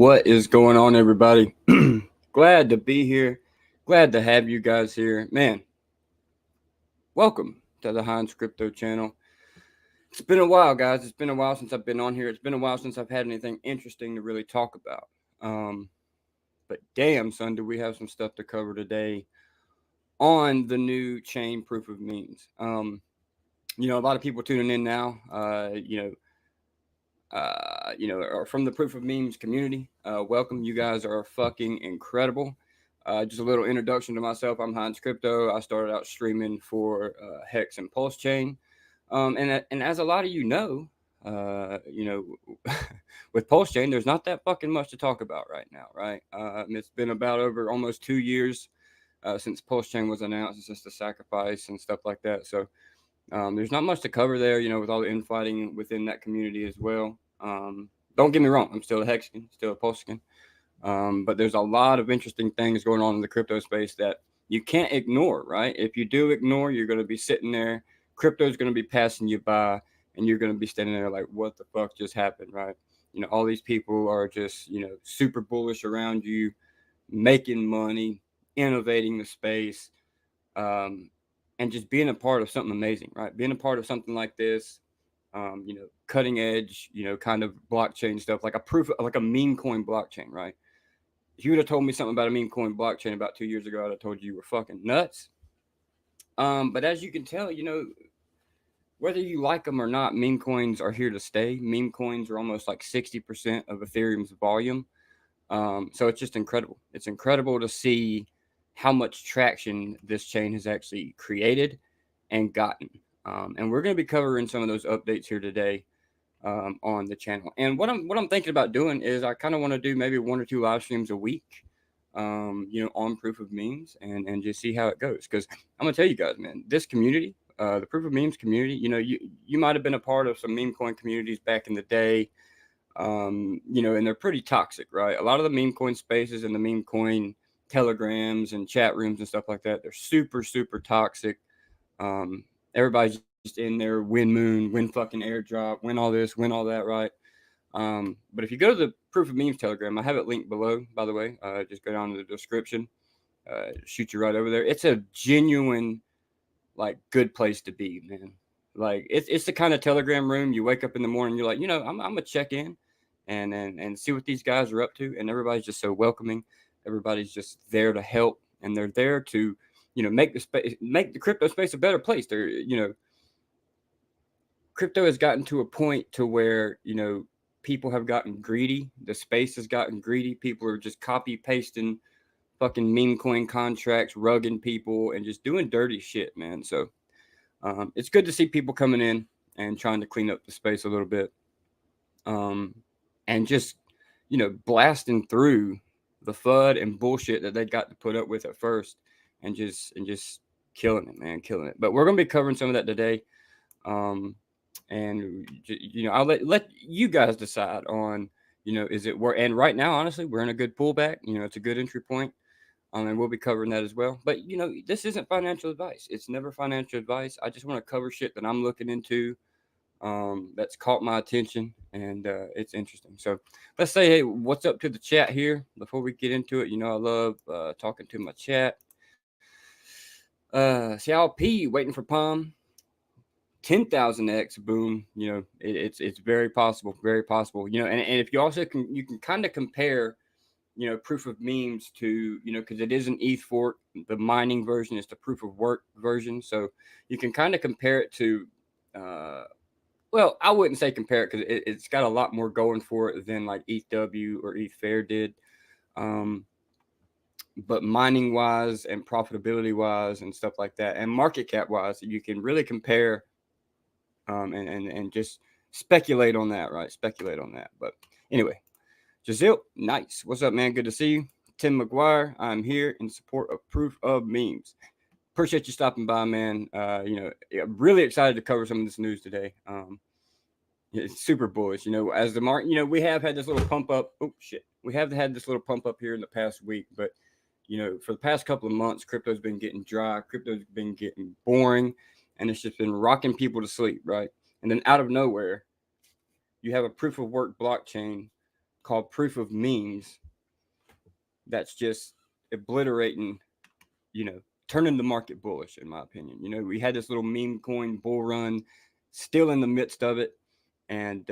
What is going on, everybody? Glad to be here. Glad to have you guys here. Man, welcome to the Heinz Crypto channel. It's been a while, guys. It's been a while since I've been on here. It's been a while since I've had anything interesting to really talk about. But damn, son, do we have some stuff to cover today on the new chain proof of means. A lot of people tuning in now, are from the Proof of Memes community. Welcome. You guys are fucking incredible. Just a little introduction to myself. I'm Heinz Crypto. I started out streaming for Hex and Pulse Chain. And as a lot of uh, you know, with Pulse Chain, there's not that fucking much to talk about right now, right? It's been about over almost 2 years since Pulse Chain was announced, since the sacrifice and stuff like that. So there's not much to cover there, with all the infighting within that community as well. Don't get me wrong, I'm still a Hexagon, still a Pulsican. But there's a lot of interesting things going on in the crypto space that you can't ignore, right? If you do ignore, you're going to be sitting there, crypto is going to be passing you by, and you're going to be standing there like, what the fuck just happened, right? All these people are just, super bullish around you, making money, innovating the space, and just being a part of something amazing, right? Being a part of something like this, cutting edge, kind of blockchain stuff, like like a meme coin blockchain, right? If you would have told me something about a meme coin blockchain about 2 years ago, I'd have told you were fucking nuts. But as you can tell, whether you like them or not, meme coins are here to stay. Meme coins are almost like 60% of Ethereum's volume. So it's just incredible. It's incredible to see how much traction this chain has actually created and gotten. And we're going to be covering some of those updates here today on the channel. And what I'm thinking about doing is I kind of want to do maybe 1 or 2 live streams a week, on Proof of Memes and just see how it goes. Because I'm gonna tell you guys, man, this community, the Proof of Memes community, you might have been a part of some meme coin communities back in the day. And they're pretty toxic, right? A lot of the meme coin spaces and the meme coin telegrams and chat rooms and stuff like that, they're super, super toxic. Everybody's just in there, win moon, win fucking airdrop, win all this, win all that, right? But if you go to the Proof of Memes Telegram, I have it linked below, by the way. Just go down to the description, shoot you right over there. It's a genuine, like, good place to be, man. Like, it's the kind of Telegram room you wake up in the morning, you're like, I'm gonna check in and see what these guys are up to, and everybody's just so welcoming. Everybody's just there to help, and they're there to, make the crypto space a better place. They're, crypto has gotten to a point to where, people have gotten greedy. The space has gotten greedy. People are just copy pasting fucking meme coin contracts, rugging people, and just doing dirty shit, man. So it's good to see people coming in and trying to clean up the space a little bit, and just, blasting through the FUD and bullshit that they got to put up with at first, and just killing it, man, killing it. But we're gonna be covering some of that today. And I'll let you guys decide on, is it worth? And right now, honestly, we're in a good pullback. It's a good entry point. And we'll be covering that as well. But this isn't financial advice. It's never financial advice. I just want to cover shit that I'm looking into, that's caught my attention, and it's interesting. So let's say, hey, what's up to the chat here before we get into it? I love talking to my chat. Xiao P waiting for Palm. 10,000x, boom. It's very possible, very possible. And if you also you can kind of compare, Proof of Memes to, because it is an ETH fork. The mining version is the proof of work version. So you can kind of compare it to, well, I wouldn't say compare it, because it's got a lot more going for it than like ETHW or ETH Fair did. But mining wise and profitability wise and stuff like that, and market cap wise, you can really compare, and just speculate on that, right? Speculate on that. But anyway, Giselle, nice. What's up, man? Good to see you. Tim McGuire, I'm here in support of Proof of Memes. Appreciate you stopping by, man. I'm really excited to cover some of this news today. It's super bullish. As the market, we have had this little pump up. Oh shit, we have had this little pump up here in the past week, but for the past couple of months, crypto's been getting dry. Crypto's been getting boring, and it's just been rocking people to sleep, right? And then out of nowhere, you have a proof of work blockchain called proof of memes that's just obliterating, turning the market bullish, in my opinion. We had this little meme coin bull run, still in the midst of it, and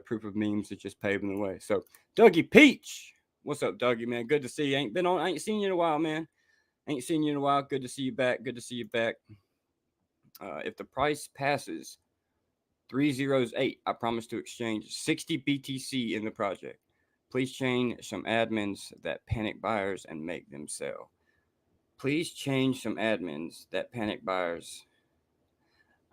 proof of memes is just paving the way. So, Dougie Peach, what's up, Dougie, man? Good to see you. I ain't seen you in a while, man. Ain't seen you in a while. Good to see you back. Good to see you back. If the price passes 308, I promise to exchange 60 BTC in the project. Please change some admins that panic buyers and make them sell. Please change some admins that panic buyers.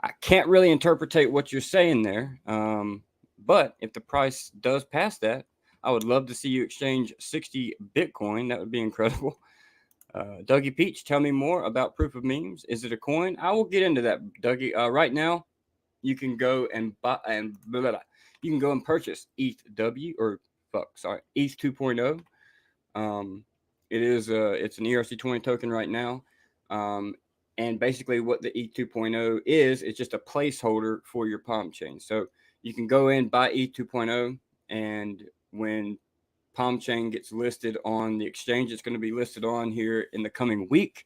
I can't really interpretate what you're saying there. But if the price does pass that, I would love to see you exchange 60 Bitcoin. That would be incredible. Dougie Peach, tell me more about proof of memes. Is it a coin? I will get into that, Dougie. Right now, you can go and buy and you can go and purchase ETH ETH 2.0. It's an ERC20 token right now. And basically what the ETH 2.0 is, it's just a placeholder for your Palm chain. So you can go in, buy ETH 2.0, and when Palm chain gets listed on the exchange it's going to be listed on here in the coming week,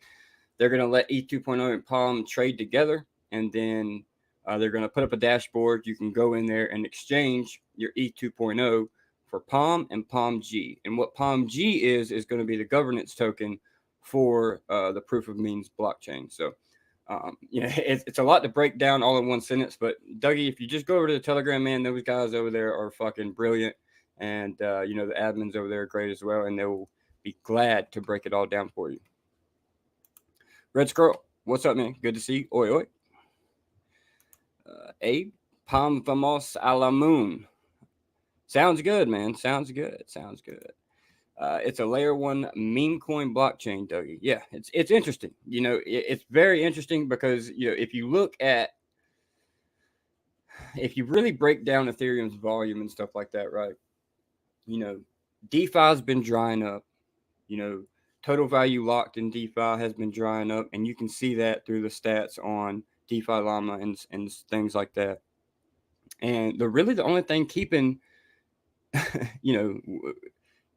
they're going to let ETH 2.0 and Palm trade together, and then they're going to put up a dashboard. You can go in there and exchange your ETH 2.0 for Palm and Palm G. And what Palm G is going to be the governance token for the proof of memes blockchain. So, it's a lot to break down all in one sentence. But Dougie, if you just go over to the Telegram, man, those guys over there are fucking brilliant. And, the admins over there are great as well. And they will be glad to break it all down for you. Red Squirrel, what's up, man? Good to see you. Oi, oi. Abe, Palm Vamos a la Moon. Sounds good, man. Sounds good. It's a layer 1 meme coin blockchain, Dougie. Yeah, it's interesting. It's very interesting because, if you really break down Ethereum's volume and stuff like that, right? DeFi's been drying up. Total value locked in DeFi has been drying up, and you can see that through the stats on DeFi Llama and things like that. And the only thing keeping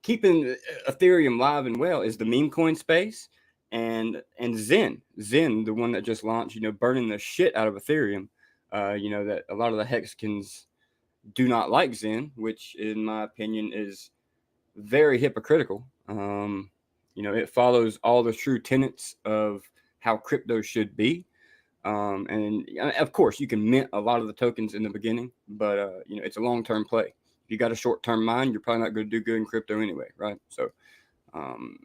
Ethereum live and well is the meme coin space and Zen, the one that just launched, burning the shit out of Ethereum. That a lot of the hexagons do not like Zen, which in my opinion is very hypocritical. It follows all the true tenets of how crypto should be. And of course, you can mint a lot of the tokens in the beginning, but it's a long-term play. If you got a short-term mind, you're probably not going to do good in crypto anyway, right? So, you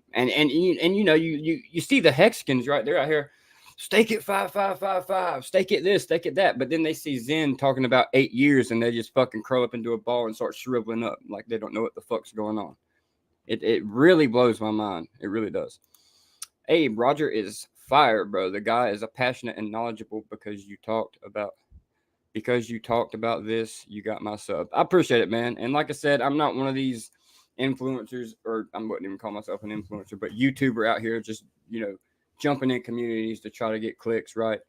see the hexagons right there out here, stake it 5, stake it this, stake it that, but then they see Zen talking about 8 years, and they just fucking curl up into a ball and start shriveling up like they don't know what the fuck's going on. It really blows my mind. It really does. Abe, Roger is fire, bro. The guy is a passionate and knowledgeable because you talked about this. You got my sub. I appreciate it, man. And like I said, I'm not one of these influencers, or I wouldn't even call myself an influencer, but YouTuber out here just, jumping in communities to try to get clicks, right?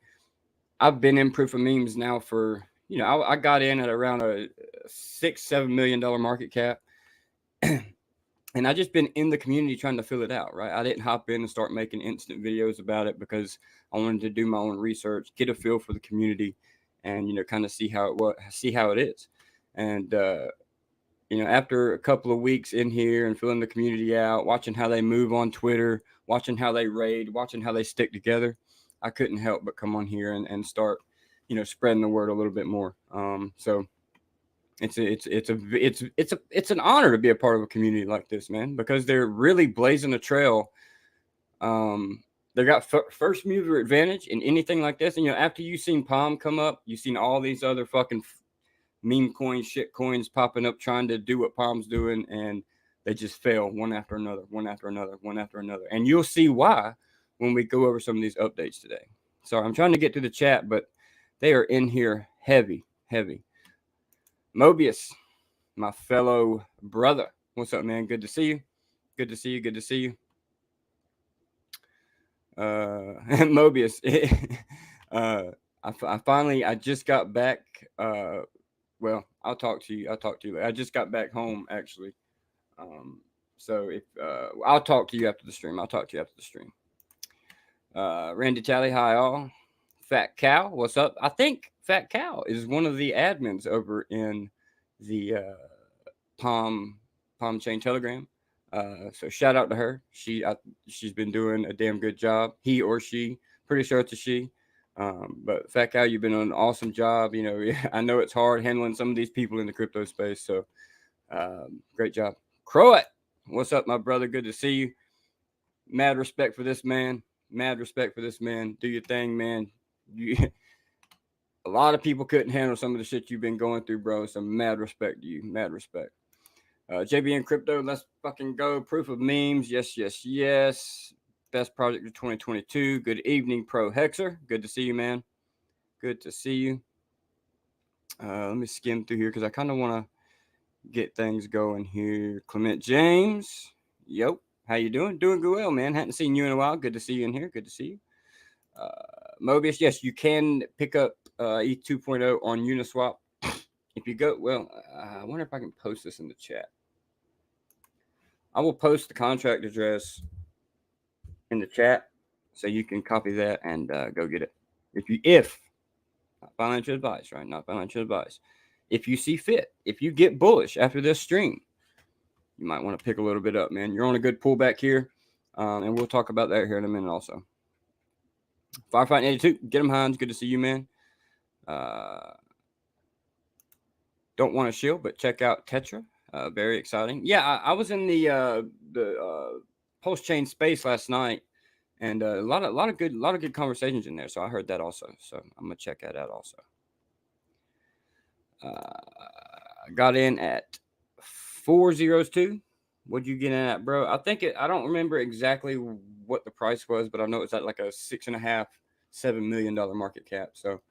I've been in proof of memes now for, I got in at around a $6-7 million market cap. And I just been in the community trying to fill it out, right? I didn't hop in and start making instant videos about it because I wanted to do my own research, get a feel for the community, and kind of see how it is. And after a couple of weeks in here and filling the community out, watching how they move on Twitter, watching how they raid, watching how they stick together, I couldn't help but come on here and start, spreading the word a little bit more. So it's an honor to be a part of a community like this, man, because they're really blazing a trail. They got first mover advantage in anything like this. And after you've seen Palm come up, you've seen all these other fucking meme coins, shit coins popping up trying to do what Palm's doing, and they just fail one after another. And you'll see why when we go over some of these updates today. So I'm trying to get to the chat, but they are in here heavy. Mobius, my fellow brother. What's up, man? Good to see you. Mobius. I just got back. Well, I'll talk to you later. I just got back home, actually. So if I'll talk to you after the stream. Randy Tally, hi all. Fat Cow, what's up? I think Fat Cow is one of the admins over in the Palm Chain Telegram. So shout out to her. She's been doing a damn good job. He or she, pretty sure it's a she. But Fat Cow, you've been doing an awesome job. You know, I know it's hard handling some of these people in the crypto space. So great job. Croat, what's up, my brother? Good to see you. Mad respect for this man. Mad respect for this man. Do your thing, man. A lot of people couldn't handle some of the shit you've been going through, bro. So mad respect to you. Mad respect. JBN Crypto, let's fucking go. Proof of memes. Yes, yes, yes. Best project of 2022. Good evening, Pro Hexer. Good to see you, man. Good to see you. Let me skim through here because I kind of want to get things going here. Clement James. Yo, how you doing? Doing good well, man. Hadn't seen you in a while. Good to see you in here. Good to see you. Mobius, yes, you can pick up ETH 2.0 on Uniswap. If you go, well, I wonder if I can post this in the chat. I will post the contract address in the chat so you can copy that and go get it. If not financial advice, right? Not financial advice. If you see fit, if you get bullish after this stream, you might want to pick a little bit up, man. You're on a good pullback here, and we'll talk about that here in a minute also. Firefighting 82, get him, Hines. Good to see you, man. Don't want to shield, but check out Tetra. Very exciting. Yeah, I was in the post chain space last night, and a lot of good conversations in there. So I heard that also. So I'm gonna check that out also. I got in at 402. What'd you get in at, bro? I don't remember exactly what the price was, but I know it's at like a $6.5-7 million market cap. So,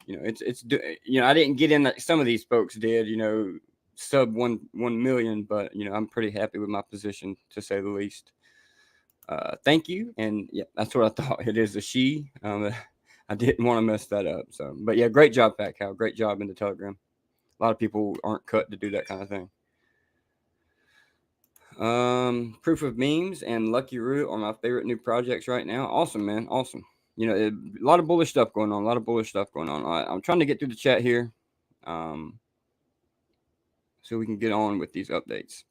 you know, it's you know, I didn't get in like some of these folks did, you know, sub 1 million, but you know, I'm pretty happy with my position to say the least. Thank you, and yeah, that's what I thought. It is a she. I didn't want to mess that up. So, but yeah, great job, Fat Cow. Great job in the Telegram. A lot of people aren't cut to do that kind of thing. Proof of memes and Lucky Root are my favorite new projects right now. Awesome, man. Awesome. You know, a lot of bullish stuff going on. All right, I'm trying to get through the chat here, so we can get on with these updates.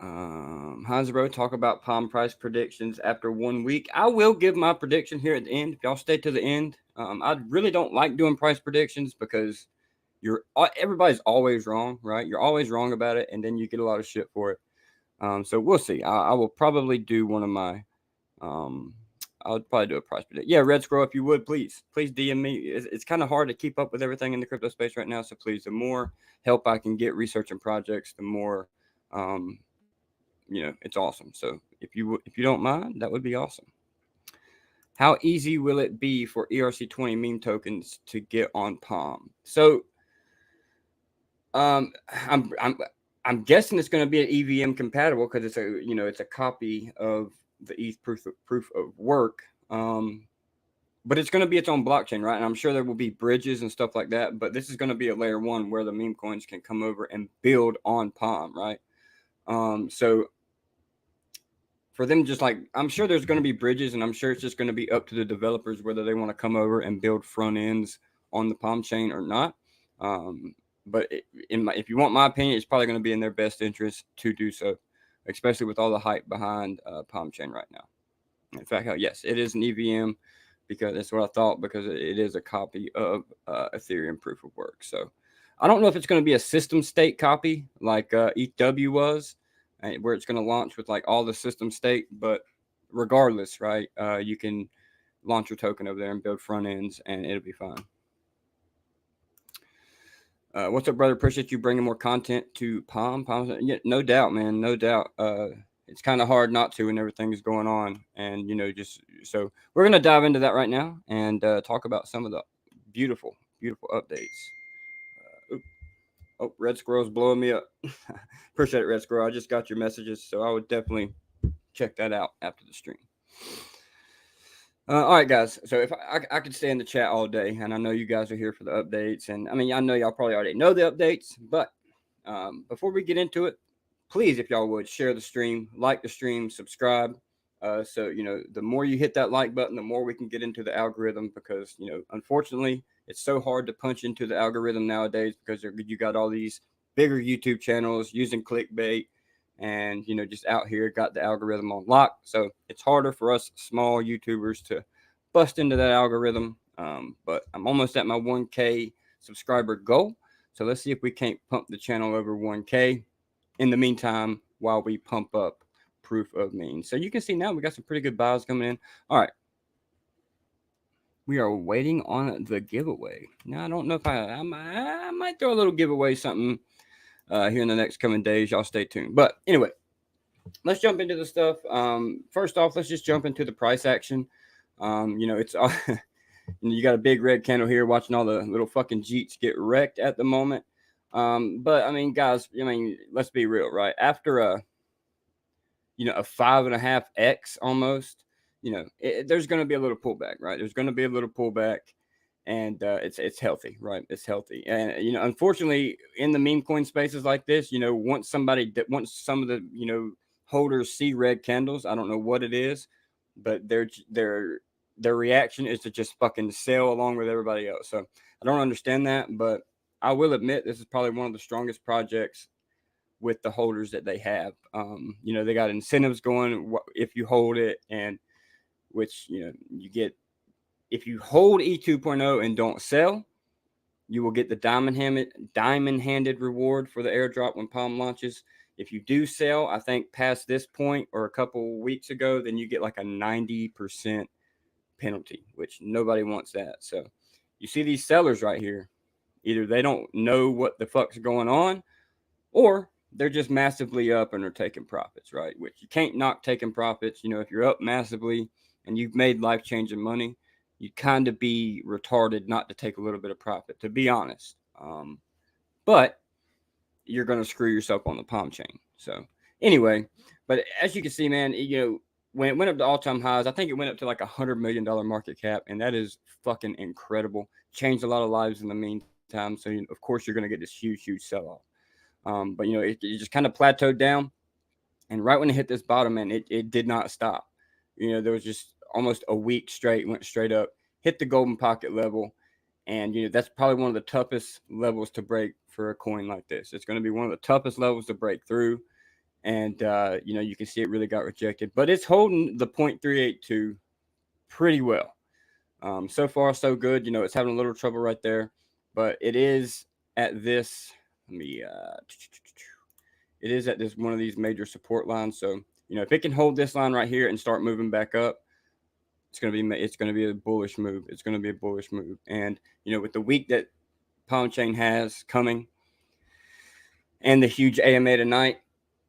Hansbro, talk about Palm price predictions after 1 week. I will give my prediction here at the end. If y'all stay to the end, I really don't like doing price predictions because everybody's always wrong, right? You're always wrong about it, and then you get a lot of shit for it. So we'll see. I will probably do one of my. I'll probably do a price prediction. Yeah, Red Scroll, if you would, please DM me. It's kind of hard to keep up with everything in the crypto space right now. So please, the more help I can get researching projects, the more, you know, it's awesome. So if you don't mind, that would be awesome. How easy will it be for ERC20 meme tokens to get on Palm? So, I'm guessing it's going to be an EVM compatible because it's a copy of the ETH proof of work. But it's going to be its own blockchain, right? And I'm sure there will be bridges and stuff like that. But this is going to be a layer 1 where the meme coins can come over and build on Palm, right? So for them, just like, I'm sure there's going to be bridges, and I'm sure it's just going to be up to the developers whether they want to come over and build front ends on the Palm chain or not. But if you want my opinion, it's probably going to be in their best interest to do so, especially with all the hype behind Palm chain right now. In fact, yes, it is an EVM because that's what I thought, because it is a copy of Ethereum proof of work. So I don't know if it's going to be a system state copy like ETHW was, where it's going to launch with like all the system state. But regardless, right, you can launch your token over there and build front ends, and it'll be fine. What's up, brother? Appreciate you bringing more content to Palm. Yeah, no doubt, man. No doubt. It's kind of hard not to when everything is going on. And, you know, just so we're going to dive into that right now and talk about some of the beautiful, beautiful updates. Red Squirrel's blowing me up. Appreciate it, Red Squirrel. I just got your messages, so I would definitely check that out after the stream. All right, guys. So if I could stay in the chat all day, and I know you guys are here for the updates, and I mean, I know y'all probably already know the updates, but Before we get into it, please, if y'all would, share the stream, like the stream, subscribe. So, the more you hit that like button, the more we can get into the algorithm because, unfortunately, it's so hard to punch into the algorithm nowadays because you got all these bigger YouTube channels using clickbait and, just out here got the algorithm on lock. So it's harder for us small YouTubers to bust into that algorithm. But I'm almost at my 1K subscriber goal. So let's see if we can't pump the channel over 1K in the meantime while we pump up proof of means. So you can see now we got some pretty good buys coming in. All right. We are waiting on the giveaway. Now, I don't know if I might throw a little giveaway something here in the next coming days. Y'all stay tuned. But anyway, let's jump into the stuff. First off, let's just jump into the price action. It's you got a big red candle here watching all the little fucking Jeets get wrecked at the moment. But I mean, guys, let's be real, right? After a 5.5x almost, there's going to be a little pullback, right? There's going to be a little pullback, and it's healthy, right? It's healthy, and unfortunately, in the meme coin spaces like this, once some of the holders see red candles, I don't know what it is, but their reaction is to just fucking sell along with everybody else. So I don't understand that, but I will admit this is probably one of the strongest projects with the holders that they have. They got incentives going if you hold it, and which you get if you hold E 2.0 and don't sell, you will get the diamond-handed reward for the airdrop when Palm launches. If you do sell, I think past this point or a couple weeks ago, then you get like a 90% penalty, which nobody wants that. So you see these sellers right here, either they don't know what the fuck's going on, or they're just massively up and are taking profits, right? Which you can't knock taking profits. If you're up massively and you've made life-changing money, you'd kind of be retarded not to take a little bit of profit, to be honest. But you're going to screw yourself on the palm chain. So anyway, but as you can see, man, when it went up to all-time highs, I think it went up to like $100 million market cap, and that is fucking incredible. Changed a lot of lives in the meantime. So, of course, you're going to get this huge, huge sell-off. But it just kind of plateaued down, and right when it hit this bottom, man, it did not stop. There was just almost a week straight, went straight up, hit the golden pocket level, and that's probably one of the toughest levels to break for a coin like this. It's going to be one of the toughest levels to break through, and you can see it really got rejected, but it's holding the 0.382 pretty well. So far, so good. It's having a little trouble right there, but it is at this. It is at this one of these major support lines. So if it can hold this line right here and start moving back up, it's gonna be a bullish move. It's gonna be a bullish move. And with the week that Palm Chain has coming, and the huge AMA tonight,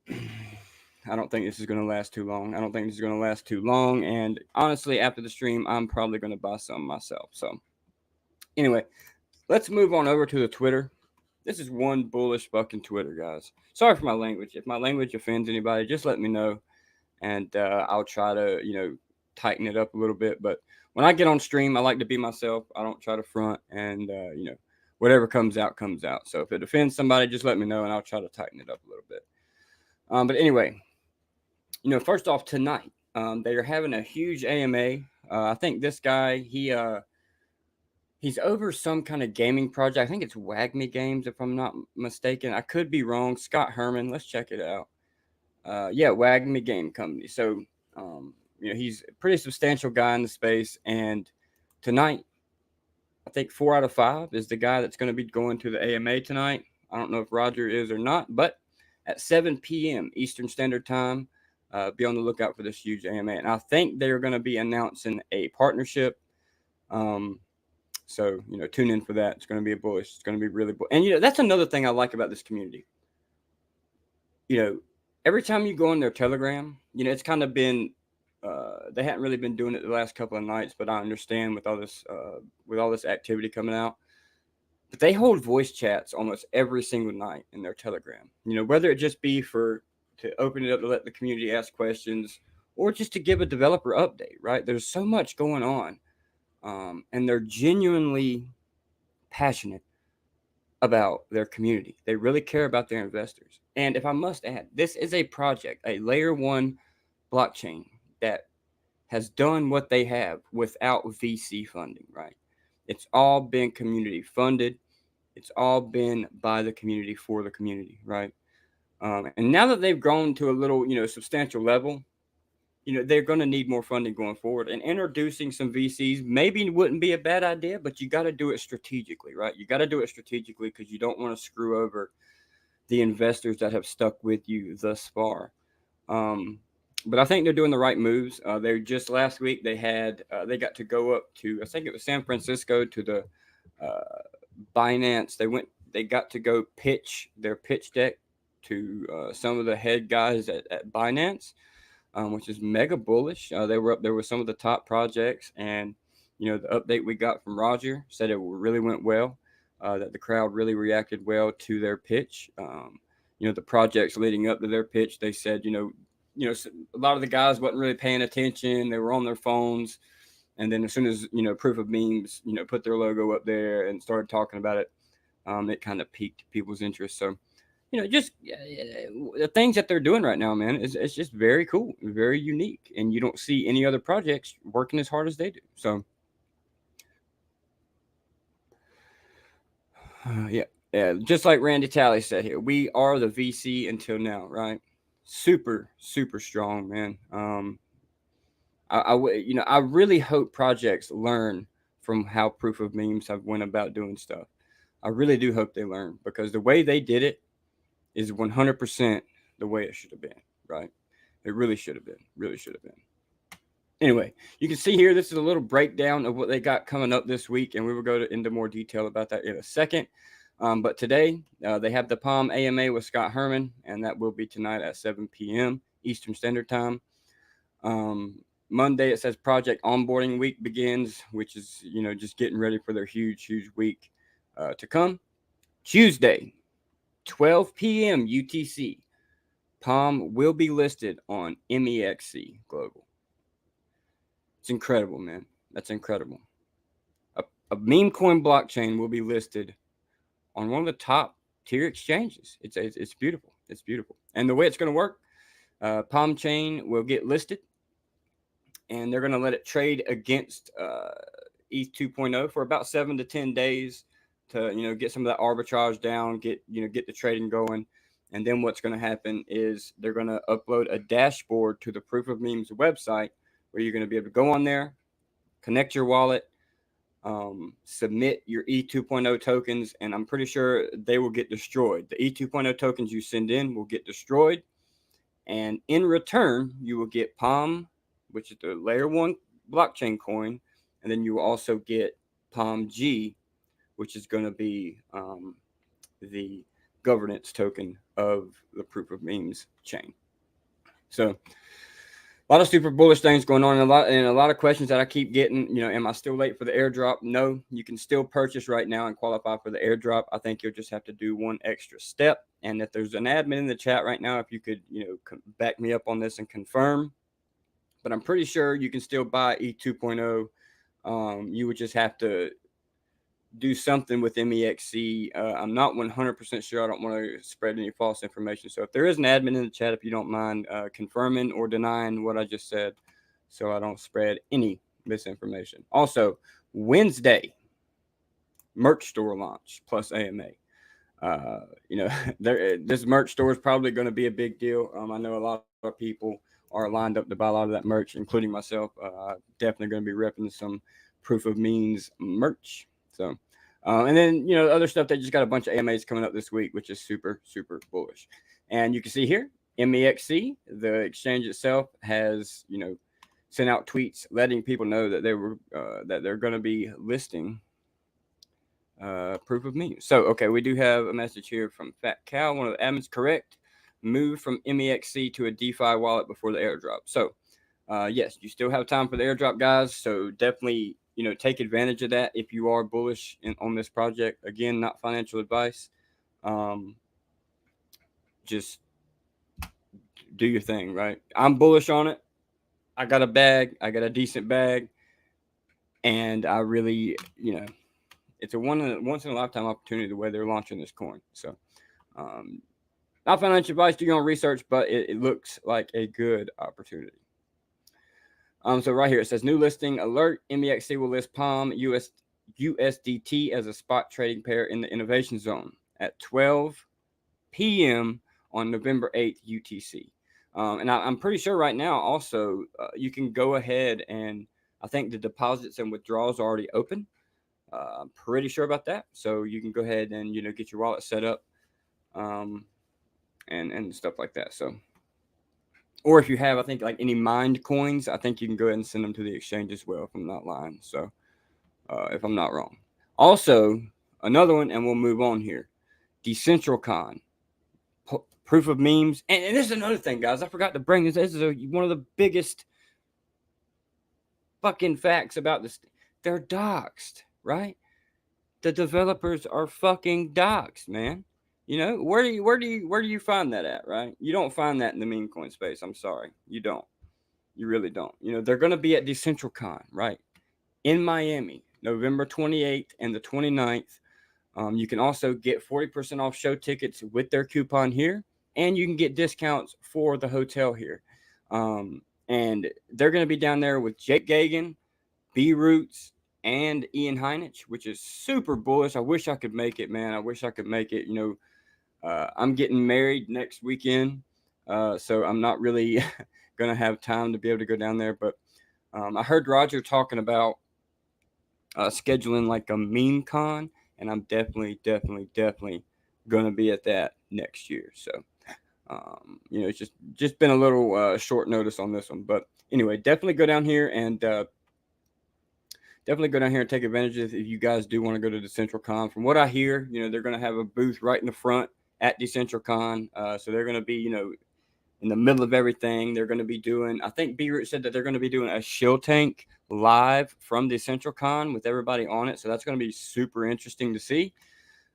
I don't think this is gonna last too long. And honestly, after the stream, I'm probably gonna buy some myself. So anyway, let's move on over to the Twitter. This is one bullish fucking Twitter, guys. Sorry for my language. If my language offends anybody, just let me know, and I'll try to, tighten it up a little bit. But when I get on stream, I like to be myself. I don't try to front, and whatever comes out, comes out. So if it offends somebody, just let me know, and I'll try to tighten it up a little bit. But anyway, first off, tonight they are having a huge AMA. I think this guy, he's over some kind of gaming project. I think it's WAGMI Games, if I'm not mistaken. I could be wrong. Scott Herman, let's check it out. Yeah, WAGMI Game Company. So, he's a pretty substantial guy in the space. And tonight, I think 4 out of 5 is the guy that's going to be going to the AMA tonight. I don't know if Roger is or not, but at 7 p.m. Eastern Standard Time, be on the lookout for this huge AMA. And I think they're going to be announcing a partnership. So, tune in for that. It's going to be a bullish. It's going to be really bullish. And, that's another thing I like about this community. Every time you go on their Telegram, it's kind of been, they hadn't really been doing it the last couple of nights, but I understand with all this activity coming out. But they hold voice chats almost every single night in their Telegram. Whether it just be to open it up to let the community ask questions, or just to give a developer update, right? There's so much going on. And they're genuinely passionate about their community. They really care about their investors. And if I must add, this is a project, a layer one blockchain that has done what they have without VC funding, right? It's all been community funded. It's all been by the community for the community, right? And now that they've grown to a little, substantial level, they're going to need more funding going forward. And introducing some VCs maybe wouldn't be a bad idea, but you got to do it strategically, right? You got to do it strategically because you don't want to screw over the investors that have stuck with you thus far. Um, but I think they're doing the right moves. They just last week they got to go up to, I think it was San Francisco, to the uh, Binance. They got to go pitch their pitch deck to some of the head guys at Binance, which is mega bullish. They were up there with some of the top projects, and the update we got from Roger said it really went well. That the crowd really reacted well to their pitch. The projects leading up to their pitch, they said, a lot of the guys wasn't really paying attention. They were on their phones, and then as soon as Proof of Memes, put their logo up there and started talking about it, it kind of piqued people's interest. So just the things that they're doing right now, man, it's just very cool, very unique, and you don't see any other projects working as hard as they do. So, yeah, just like Randy Talley said here, we are the VC until now, right? Super, super strong, man. I really hope projects learn from how Proof of Memes have went about doing stuff. I really do hope they learn because the way they did it is 100% the way it should have been, right? It really should have been. Really should have been. Anyway, you can see here, this is a little breakdown of what they got coming up this week, and we will go into more detail about that in a second. But today, they have the Palm AMA with Scott Herman, and that will be tonight at 7 p.m. Eastern Standard Time. Monday, it says Project Onboarding Week begins, which is, just getting ready for their huge, huge week to come. Tuesday, 12 p.m. UTC, Palm will be listed on MEXC Global. It's incredible, man. That's incredible. A meme coin blockchain will be listed on one of the top tier exchanges. It's beautiful. It's beautiful. And the way it's going to work, Palm Chain will get listed, and they're going to let it trade against ETH 2.0 for about 7 to 10 days to get some of that arbitrage down, get the trading going. And then what's going to happen is they're going to upload a dashboard to the Proof of Memes website where you're going to be able to go on there, connect your wallet, submit your ETH 2.0 tokens, and I'm pretty sure they will get destroyed. The ETH 2.0 tokens you send in will get destroyed, and in return, you will get Palm, which is the layer 1 blockchain coin, and then you will also get Palm G, which is going to be the governance token of the Proof of Memes chain. So a lot of super bullish things going on, and a lot of questions that I keep getting. Am I still late for the airdrop? No, you can still purchase right now and qualify for the airdrop. I think you'll just have to do one extra step. And if there's an admin in the chat right now, if you could, back me up on this and confirm. But I'm pretty sure you can still buy ETH 2.0. You would just have to do something with MEXC. I'm not 100% sure. I don't want to spread any false information. So if there is an admin in the chat, if you don't mind confirming or denying what I just said, so I don't spread any misinformation. Also, Wednesday, merch store launch plus AMA. This merch store is probably going to be a big deal. I know a lot of people are lined up to buy a lot of that merch, including myself. Definitely going to be repping some Proof of Memes merch. So, and then, other stuff, they just got a bunch of AMAs coming up this week, which is super, super bullish. And you can see here, MEXC, the exchange itself has, sent out tweets letting people know that they're going to be listing Proof of Memes. So, okay, we do have a message here from Fat Cow, one of the admins. Correct. Move from MEXC to a DeFi wallet before the airdrop. So, yes, you still have time for the airdrop, guys. So definitely, take advantage of that if you are bullish on this project. Again, not financial advice. Just do your thing, right? I'm bullish on it. I got a bag. I got a decent bag. And I really, it's a once in a lifetime opportunity the way they're launching this coin. So, not financial advice, do your own research, but it looks like a good opportunity. So right here it says new listing alert: MEXC will list Palm USDT as a spot trading pair in the innovation zone at 12 p.m. on November 8th UTC. And I'm pretty sure right now also you can go ahead and I think the deposits and withdrawals are already open. I'm pretty sure about that. So you can go ahead and get your wallet set up and stuff like that. So, or if you have, I think like any mined coins, I think you can go ahead and send them to the exchange as well, if I'm not lying. So, if I'm not wrong. Also, another one, and we'll move on here. Decentralization. Proof of memes. And this is another thing, guys. I forgot to bring this. This is one of the biggest fucking facts about this. They're doxxed, right? The developers are fucking doxxed, man. Where do you find that at, right? You don't find that in the meme coin space. I'm sorry, you don't. You really don't. They're gonna be at DecentralCon, right, in Miami, November 28th and the 29th. You can also get 40% off show tickets with their coupon here, and you can get discounts for the hotel here. And they're going to be down there with Jake Gagan, B Roots, and Ian Heinich, which is super bullish. I wish I could make it, man. I wish I could make it. I'm getting married next weekend, so I'm not really going to have time to be able to go down there. But I heard Roger talking about scheduling like a meme con, and I'm definitely gonna be at that next year. So, it's just been a little short notice on this one, but anyway, definitely go down here and take advantage of it if you guys do want to go to the Central Con. From what I hear, they're gonna have a booth right in the front at the Central Con, so they're gonna be in the middle of everything. They're going to be doing, I think B Root said that they're going to be doing a shill tank live from the Central Con with everybody on it. So that's going to be super interesting to see.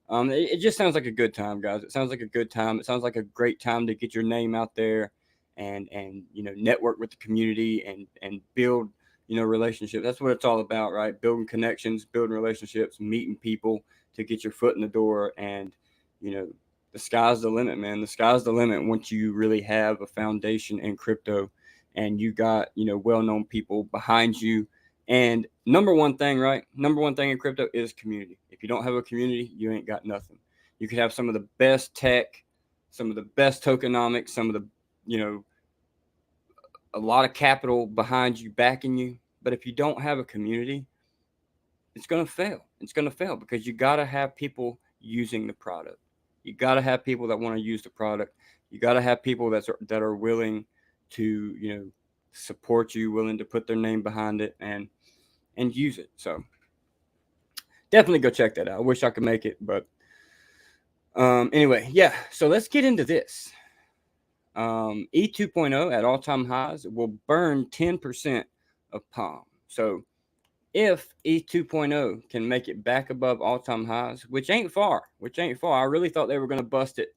It just sounds like a good time, guys. It sounds like a good time. It sounds like a great time to get your name out there and network with the community and build, relationships. That's what it's all about, right? Building connections, building relationships, meeting people to get your foot in the door. And, the sky's the limit, man. The sky's the limit once you really have a foundation in crypto and you got, well-known people behind you. And number one thing in crypto is community. If you don't have a community, you ain't got nothing. You could have some of the best tech, some of the best tokenomics, some of the, a lot of capital behind you, backing you. But if you don't have a community, it's going to fail. It's going to fail because you got to have people using the product. You got to have people that want to use the product. You got to have people that are willing to, support you, willing to put their name behind it and use it. So definitely go check that out. I wish I could make it, but anyway, yeah. So let's get into this. E 2.0 at all-time highs will burn 10% of Palm. So if E 2.0 can make it back above all-time highs, which ain't far. I really thought they were going to bust it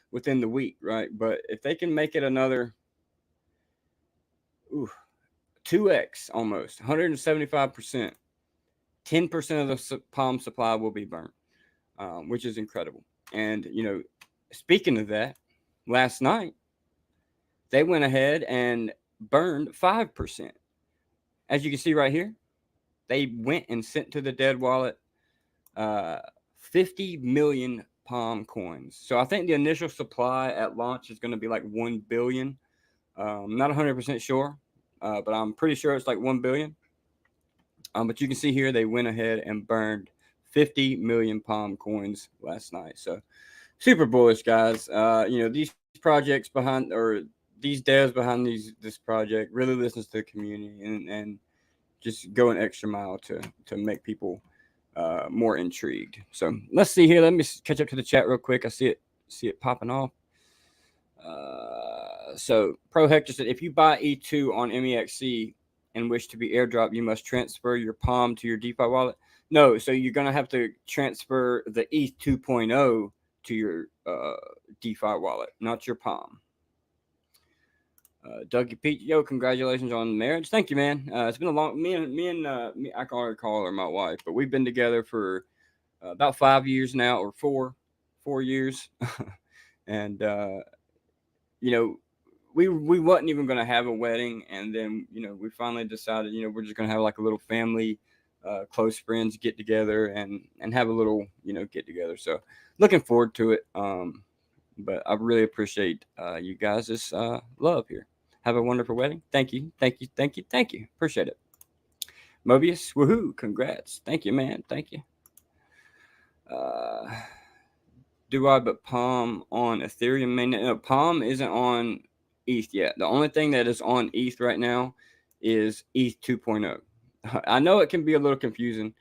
within the week, right? But if they can make it another 2x almost, 175%, 10% of the Palm supply will be burnt, which is incredible. And, speaking of that, last night, they went ahead and burned 5%. As you can see right here, they went and sent to the dead wallet 50 million Palm coins. So I think the initial supply at launch is going to be like 1 billion. I'm not 100% sure, but I'm pretty sure it's like 1 billion. But you can see here they went ahead and burned 50 million Palm coins last night. So super bullish, guys. These projects behind, or these devs behind this project really listens to the community and just go an extra mile to make people more intrigued. So let's see here. Let me catch up to the chat real quick. I see it popping off. So Pro Hector said, if you buy E2 on MEXC and wish to be airdropped, you must transfer your Palm to your DeFi wallet. No, so you're gonna have to transfer the ETH 2.0 to your DeFi wallet, not your Palm. Dougie Pete, yo, congratulations on marriage. Thank you, man. It's been a long. Me, I can already call her my wife, but we've been together for about 5 years now, or 4 years. And you know, we wasn't even going to have a wedding, and then we finally decided we're just going to have like a little family, close friends get together, and have a little get together. So looking forward to it. But I really appreciate you guys' love here. Have a wonderful wedding. Thank you, thank you, thank you, thank you. Appreciate it. Mobius, woohoo! Congrats. Thank you, man. Thank you. Uh, do I but Palm on Ethereum mainnet? No, Palm isn't on ETH yet. The only thing that is on ETH right now is ETH 2.0. I know it can be a little confusing,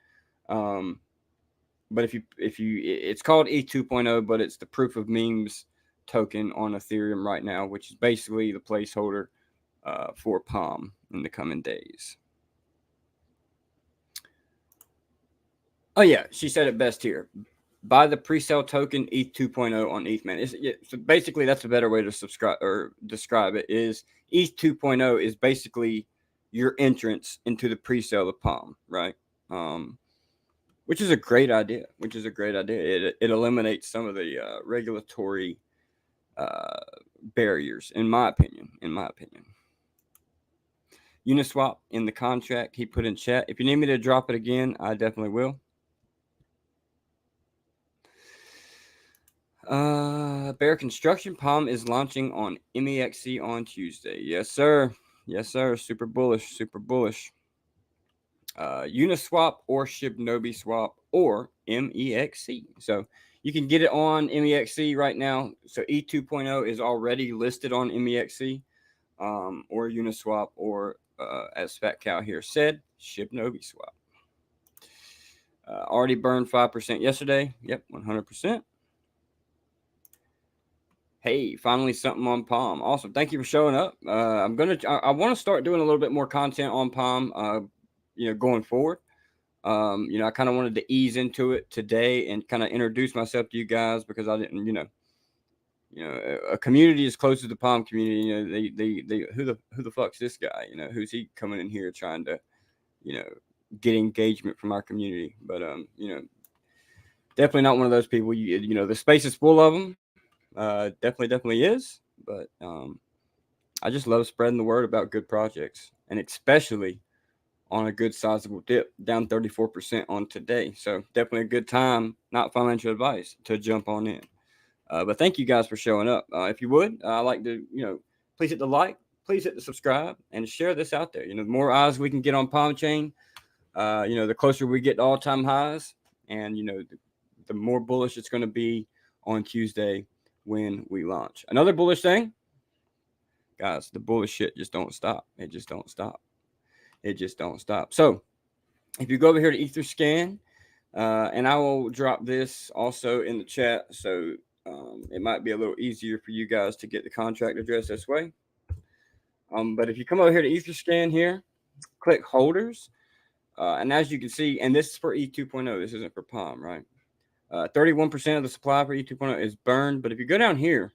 but it's called ETH 2.0, but it's the proof of memes token on Ethereum right now, which is basically the placeholder for Palm in the coming days. Oh yeah, she said it best here. Buy the pre-sale token ETH 2.0 on ETHman. So basically, that's a better way to subscribe or describe it. Is ETH 2.0 is basically your entrance into the pre-sale of Palm, right? Which is a great idea. It eliminates some of the regulatory barriers, in my opinion. Uniswap in the contract he put in chat. If you need me to drop it again, I definitely will. Bear Construction Palm is launching on MEXC on Tuesday. Yes, sir. Super bullish. Uniswap or Shibnobi Swap or MEXC. So you can get it on MEXC right now. So ETH 2.0 is already listed on MEXC, or Uniswap, or as Fat Cow here said, Shibnobi Swap. Already burned 5% yesterday. Yep, 100%. Hey, finally something on Palm. Awesome. Thank you for showing up. I want to start doing a little bit more content on Palm, going forward. I kind of wanted to ease into it today and kind of introduce myself to you guys, because I didn't, a community as close as the Palm community, they who the fuck's this guy? Who's he coming in here trying to, get engagement from our community? But, definitely not one of those people. The space is full of them. Definitely is. But I just love spreading the word about good projects, and especially on a good sizable dip, down 34% on today. So definitely a good time, not financial advice, to jump on in. But thank you guys for showing up. If you would, I'd like to, please hit the like, please hit the subscribe, and share this out there. The more eyes we can get on Palm Chain, the closer we get to all-time highs, and, the more bullish it's going to be on Tuesday when we launch. Another bullish thing, guys, the bullish shit just don't stop. It just don't stop. So if you go over here to Etherscan, and I will drop this also in the chat, so it might be a little easier for you guys to get the contract address this way. But if you come over here to Etherscan here, click holders, and as you can see, and this is for ETH 2.0, this isn't for Palm, right? 31% of the supply for ETH 2.0 is burned. But if you go down here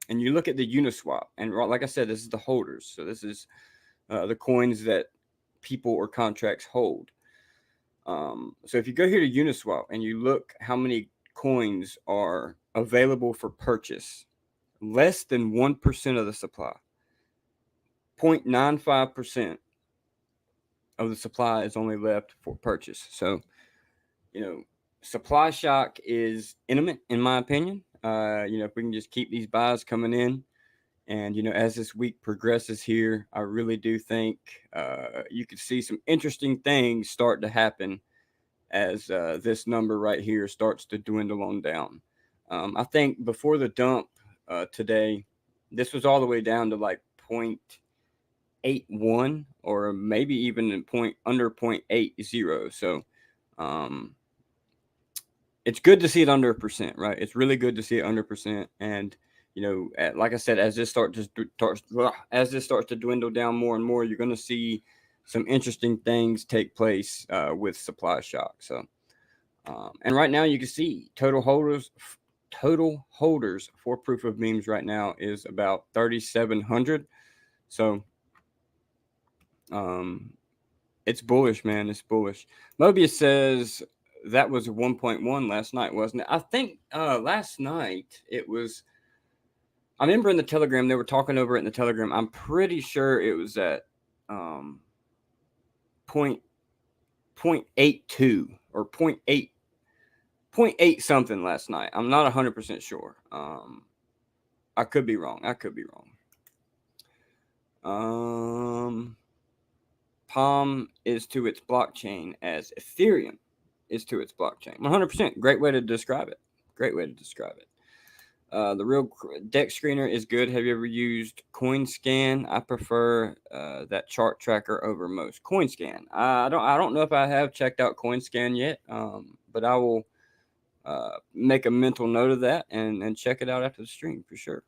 and you look at the Uniswap, and like I said, this is the holders. So this is the coins that people or contracts hold. So if you go here to Uniswap and you look how many coins are available for purchase, less than 1% of the supply, 0.95% of the supply is only left for purchase. So, supply shock is imminent, in my opinion. If we can just keep these buys coming in, and, as this week progresses here, I really do think you could see some interesting things start to happen as this number right here starts to dwindle on down. I think before the dump today, this was all the way down to like 0.81, or maybe even under 0.80. So it's good to see it under 1%, right? It's really good to see it under 1%. And like I said, as this starts to dwindle down more and more, you're going to see some interesting things take place with supply shock. So, and right now you can see total holders for proof of memes right now is about 3,700. So, it's bullish, man. It's bullish. Mobius says that was 1.1 last night, wasn't it? I think last night it was. I remember in the Telegram they were talking over it in the Telegram. I'm pretty sure it was at point 0.82 or point eight something last night. I'm not 100% sure. I could be wrong. Palm is to its blockchain as Ethereum is to its blockchain. 100%. Great way to describe it. The real deck screener is good. Have you ever used CoinScan? I prefer that chart tracker over most. CoinScan. I don't know if I have checked out CoinScan yet, but I will make a mental note of that and check it out after the stream for sure.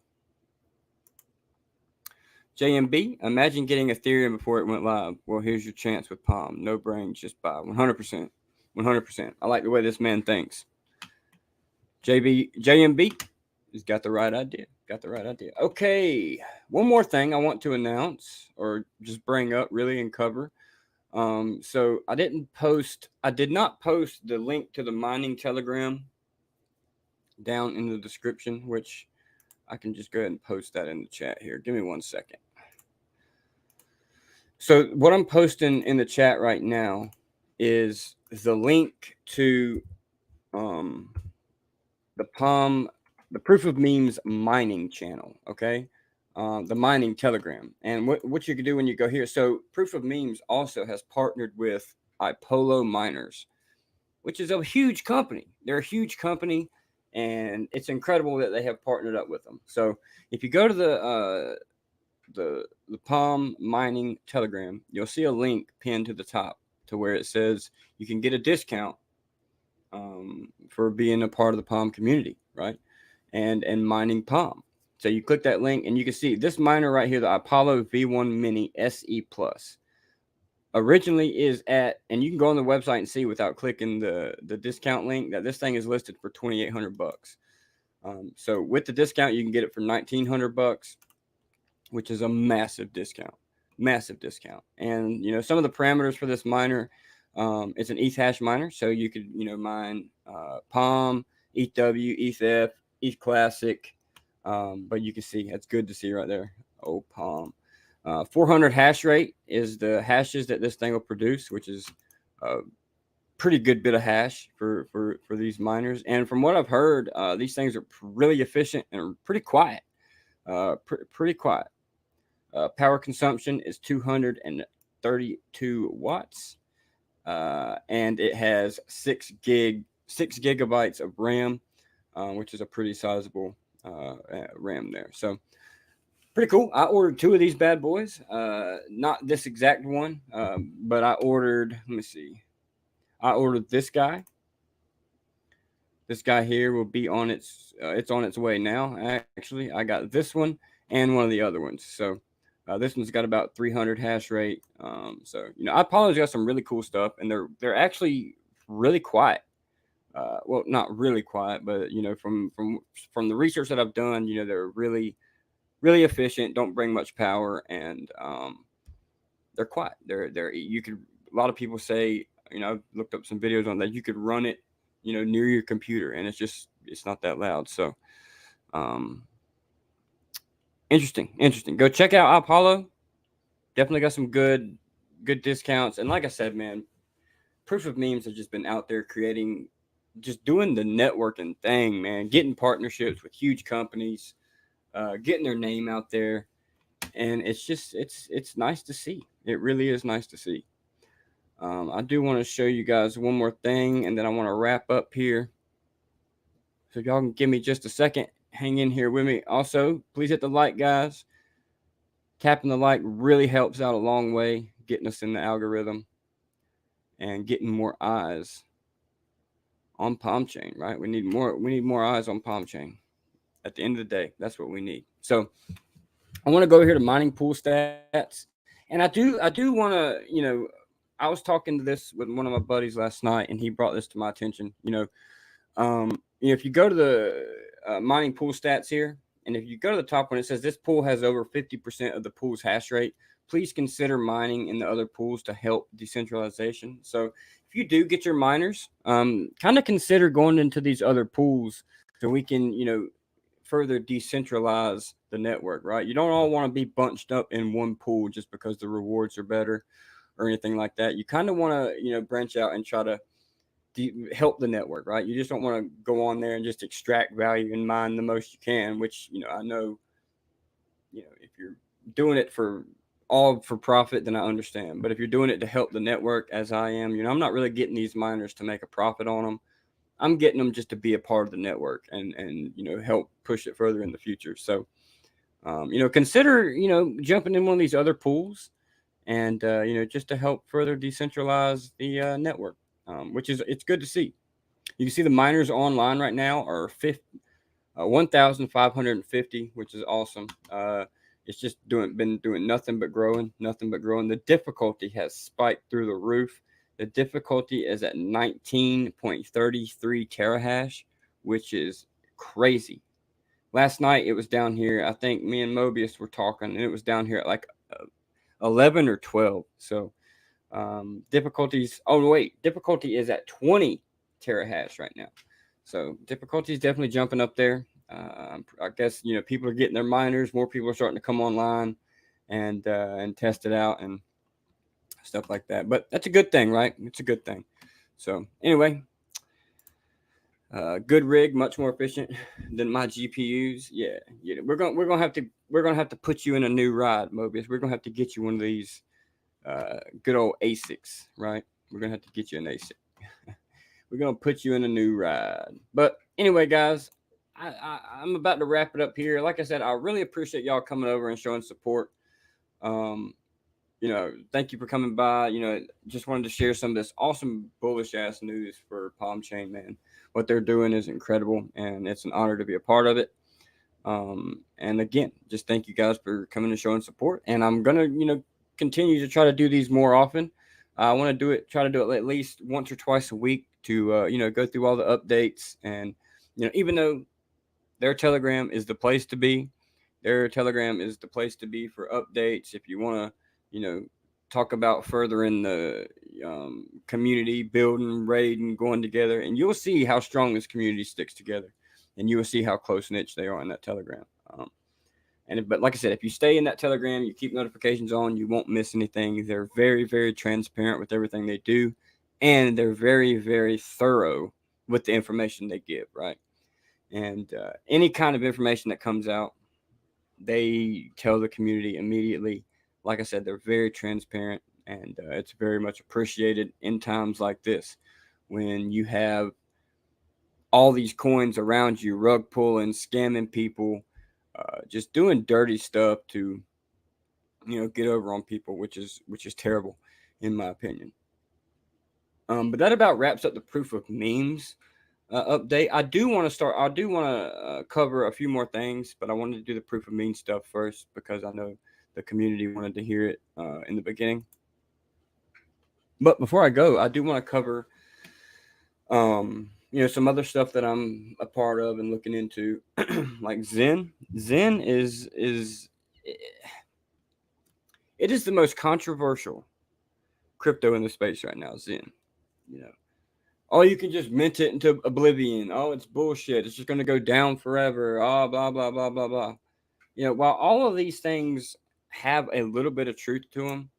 JMB, imagine getting Ethereum before it went live. Well, here's your chance with Palm. No brains, just buy. 100%. I like the way this man thinks. JMB, he's got the right idea. Okay, one more thing I want to announce or just bring up really and cover. So I did not post the link to the mining Telegram down in the description, which I can just go ahead and post that in the chat here. Give me 1 second. So what I'm posting in the chat right now is the link to the Proof of Memes mining channel, okay? The mining Telegram. And what you can do when you go here. So Proof of Memes also has partnered with iPolo Miners, which is a huge company. They're a huge company, and it's incredible that they have partnered up with them. So if you go to the Palm mining Telegram, you'll see a link pinned to the top to where it says you can get a discount for being a part of the Palm community, right? And mining Palm. So you click that link and you can see this miner right here, the Apollo V1 Mini SE Plus, originally is at, and you can go on the website and see without clicking the discount link, that this thing is listed for $2,800. So with the discount, you can get it for $1,900, which is a massive discount. And some of the parameters for this miner, it's an ETH hash miner, so you could mine Palm, ETHW, ETHF, ETH Classic. But you can see, it's good to see right there. Oh, Palm. 400 hash rate is the hashes that this thing will produce, which is a pretty good bit of hash for these miners. And from what I've heard, these things are really efficient and pretty quiet. Pretty quiet. Power consumption is 232 watts. And it has 6 gigabytes of RAM, which is a pretty sizable RAM there. So pretty cool. I ordered 2 of these bad boys. Not this exact one, but I ordered, let me see. I ordered this guy. This guy here will be on it's on its way now. Actually, I got this one and one of the other ones. So this one's got about 300 hash rate. So iPolo's got some really cool stuff, and they're actually really quiet. Well, not really quiet, but from the research that I've done, they're really efficient. Don't bring much power, and they're quiet. You could. A lot of people say, I've looked up some videos on that. You could run it, near your computer, and it's not that loud. So, interesting. Go check out Apollo. Definitely got some good discounts. And like I said, man, Proof of Memes has just been out there just doing the networking thing, man. Getting partnerships with huge companies, getting their name out there, and it's nice to see. It really is nice to see. I do want to show you guys one more thing, and then I want to wrap up here. So if y'all can give me just a second, hang in here with me. Also, please hit the like, guys. Tapping the like really helps out a long way, getting us in the algorithm and getting more eyes on Palm Chain, right? We need more eyes on Palm Chain. At the end of the day, that's what we need. So I want to go here to mining pool stats, and I do want to, I was talking to this with one of my buddies last night, and he brought this to my attention. If you go to the mining pool stats here, and if you go to the top one, it says this pool has over 50% of the pool's hash rate. please consider mining in the other pools to help decentralization. So if you do get your miners, kind of consider going into these other pools so we can, further decentralize the network, right? You don't all want to be bunched up in one pool just because the rewards are better or anything like that. You kind of want to, branch out and try to help the network, right? You just don't want to go on there and just extract value and mine the most you can, which, I know, if you're doing it for all for profit, then I understand. But if you're doing it to help the network, as I am, I'm not really getting these miners to make a profit on them. I'm getting them just to be a part of the network and help push it further in the future. So, consider jumping in one of these other pools, and just to help further decentralize the network, which is it's good to see. You can see the miners online right now are 1,550, which is awesome. It's just been doing nothing but growing, nothing but growing. The difficulty has spiked through the roof. The difficulty is at 19.33 terahash, which is crazy. Last night it was down here. I think me and Mobius were talking, and it was down here at like 11 or 12. So difficulties. Oh wait, difficulty is at 20 terahash right now. So difficulty is definitely jumping up there. I guess people are getting their miners. More people are starting to come online and test it out and stuff like that. But that's a good thing, right? It's a good thing. So anyway, good rig, much more efficient than my GPUs. Yeah. We're gonna have to put you in a new ride, Mobius. We're gonna have to get you one of these good old ASICs, right? We're gonna have to get you an ASIC. We're gonna put you in a new ride. But anyway, guys, I'm about to wrap it up here. Like I said, I really appreciate y'all coming over and showing support. Thank you for coming by. Just wanted to share some of this awesome bullish ass news for Palm Chain, man. What they're doing is incredible, and it's an honor to be a part of it. And again, just thank you guys for coming and showing support. And I'm gonna, continue to try to do these more often. I want to try to do it at least once or twice a week to, go through all the updates. And, even though their Telegram is the place to be, their Telegram is the place to be for updates. If you want to, talk about further in the community, building, raiding, going together, and you'll see how strong this community sticks together, and you will see how close knit they are in that Telegram. But like I said, if you stay in that Telegram, you keep notifications on, you won't miss anything. They're very, very transparent with everything they do, and they're very, very thorough with the information they give, right? And any kind of information that comes out, they tell the community immediately. Like I said, they're very transparent, and it's very much appreciated in times like this when you have all these coins around you, rug pulling, scamming people, just doing dirty stuff to, get over on people, which is terrible, in my opinion. But that about wraps up the proof of memes update. I do want to cover a few more things, but I wanted to do the proof of memes stuff first because I know the community wanted to hear it in the beginning. But before I go, I do want to cover some other stuff that I'm a part of and looking into, like Zen. Zen is it is the most controversial crypto in the space right now. Zen, oh, you can just mint it into oblivion. Oh, it's bullshit. It's just going to go down forever. Oh, blah blah blah blah blah. While all of these things have a little bit of truth to them,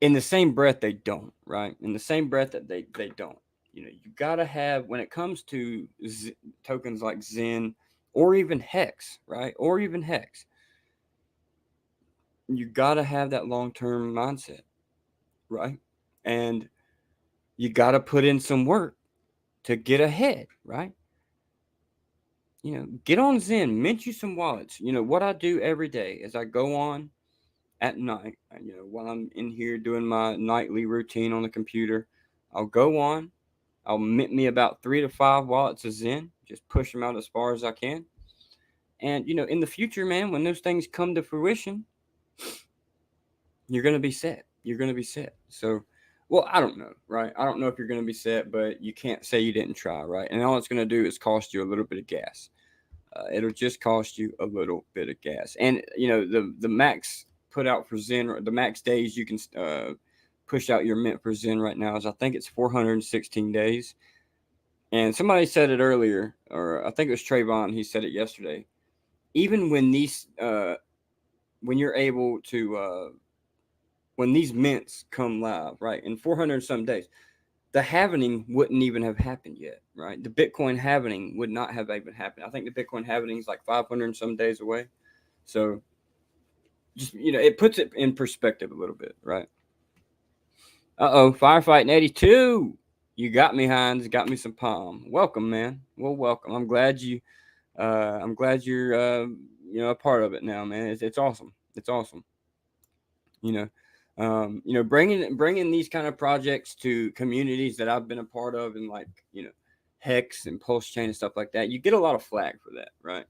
in the same breath they don't, right? In the same breath that they don't. You gotta have, when it comes to tokens like Zen or even Hex, right? Or even Hex, you gotta have that long-term mindset, right? And you gotta put in some work to get ahead, right? Get on Zen, mint you some wallets. What I do every day is I go on at night, while I'm in here doing my nightly routine on the computer, I'll go on, I'll mint me about 3 to 5 wallets of Zen, just push them out as far as I can. And, in the future, man, when those things come to fruition, you're going to be set. You're going to be set. So, well, I don't know, right? I don't know if you're going to be set, but you can't say you didn't try, right? And all it's going to do is cost you a little bit of gas. It'll just cost you a little bit of gas. And the max put out for Zen, the max days you can push out your mint for Zen right now is, I think it's 416 days. And somebody said it earlier, or I think it was Trayvon. He said it yesterday. Even when you're able to when these mints come live, right, in 400 some days, the halvening wouldn't even have happened yet, right? The Bitcoin halvening would not have even happened. I think the Bitcoin halvening is like 500 and some days away. So just, it puts it in perspective a little bit, right? Firefighting 82. You got me, Hines. Got me some palm. Welcome, man. Well, welcome. I'm glad you're a part of it now, man. It's awesome. It's awesome. Bringing these kind of projects to communities that I've been a part of, and like Hex and Pulse Chain and stuff like that, you get a lot of flack for that, right?